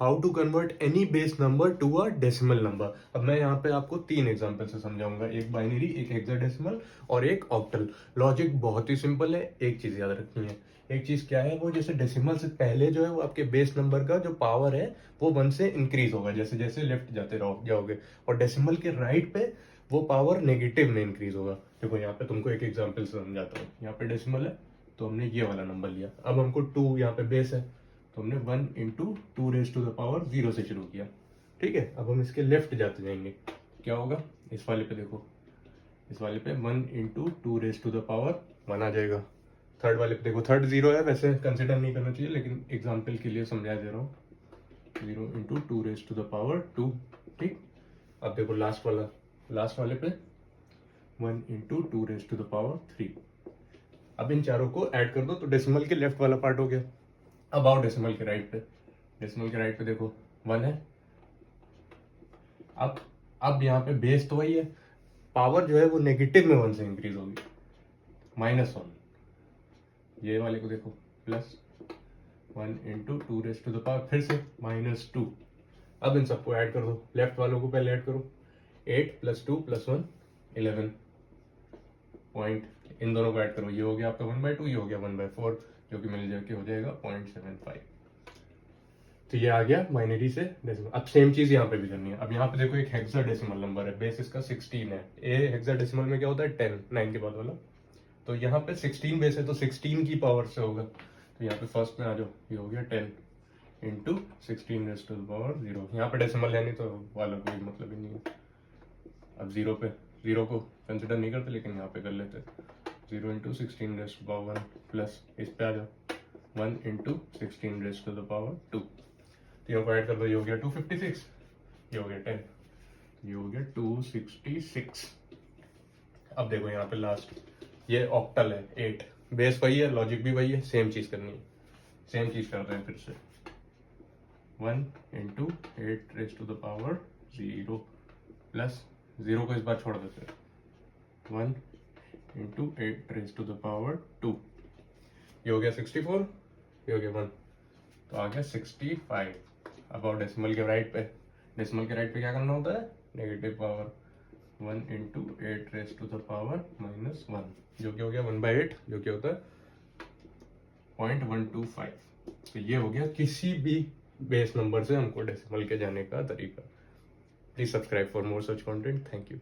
How to convert any base number to a decimal number. अब मैं यहाँ पे आपको 3 एग्जांपल से समझाऊंगा, एक बाइनरी, एक हेक्साडेसिमल और एक ऑक्टल। लॉजिक बहुत ही सिंपल है, एक चीज याद रखनी है। एक चीज क्या है, वो जैसे डेसिमल से पहले जो है वो आपके बेस नंबर का जो पावर है वो 1 से इंक्रीज होगा जैसे जैसे लेफ्ट जाते रहो जाओगे, और डेसिमल के राइट पे वो पावर नेगेटिव में इंक्रीज होगा। देखो यहाँ पे तुमको एक एग्जाम्पल से समझाता हूँ। यहाँ पे डेसिमल है तो हमने ये वाला नंबर लिया, अब हमको 2 यहाँ पे बेस है तो हमने 1 इंटू 2 से शुरू किया। ठीक है, अब हम इसके लेफ्ट जाते जाएंगे, क्या होगा इस वाले पे देखो, इस वाले पे 1 इंटू 1 आ जाएगा। थर्ड वाले पे देखो, थर्ड 0 है, वैसे कंसिडर नहीं करना चाहिए लेकिन एग्जाम्पल के लिए समझा दे रहा हूँ। 0 इंटू 2 ठीक। अब देखो लास्ट वाले पे 1 इंटू 2 अब इन चारों को ऐड कर दो तो डेसिमल के लेफ्ट वाला पार्ट हो गया। अब आओ डेसिमल के राइट पे, डेसिमल के राइट पे देखो 1 है। अब यहाँ पे बेस तो वही है, पावर जो है वो नेगेटिव में 1 से इंक्रीज होगी, -1। ये वाले को देखो +1 इंटू 2 फिर से -2। अब इन सबको ऐड कर दो, लेफ्ट वालों को पहले ऐड करो, 8 + 2 + 1 11 पॉइंट, इन दोनों को ऐड करो, ये हो गया आपका 1/2, ये हो गया 1/4, जो कि मिल जाके हो जाएगा 0.75। तो ये आ गया बाइनरी से डेसिमल। अब सेम चीज यहाँ पे भी करनी है। अब यहाँ पे देखो एक हेक्साडेसिमल नंबर है, बेस इसका 16 है। ए हेक्साडेसिमल में क्या होता है 10, 9 के बाद वाला। तो यहाँ पे 16 बेस है तो 16 की पावर से होगा, तो यहाँ पे फर्स्ट में आ जाओ, ये हो गया 10 इंटू 16 यहाँ पे डेसिमल है नहीं तो वाला कोई मतलब ही नहीं है। अब जीरो को कंसिडर नहीं करते लेकिन यहाँ पे कर लेते, 0 इंटू 16 प्लस इस पे आ जाओ 1 इंटू 16 तीनों को ऐड कर दो, ये हो गया 256, ये हो गया 10, ये हो गया 266। अब देखो यहाँ पे लास्ट ये ऑक्टल है 8, बेस वही है, लॉजिक भी वही है, सेम चीज करनी है। सेम चीज कर रहे हैं फिर से, 1 इंटू 8 0 प्लस 0 को इस बार छोड़ देते हैं, 1 इंटू 8 2, ये हो गया 64, ये हो गया 1, तो आ गया 65। अब और डेसिमल के राइट पे, डेसिमल के राइट पे क्या करना होता है, नेगेटिव पावर, 1 इंटू 8 -1, जो कि हो गया 1/8, जो कि होता है 0.125। तो ये हो गया किसी भी बेस नंबर से हमको डेसिमल के जाने का तरीका। Please subscribe for more such content. Thank you.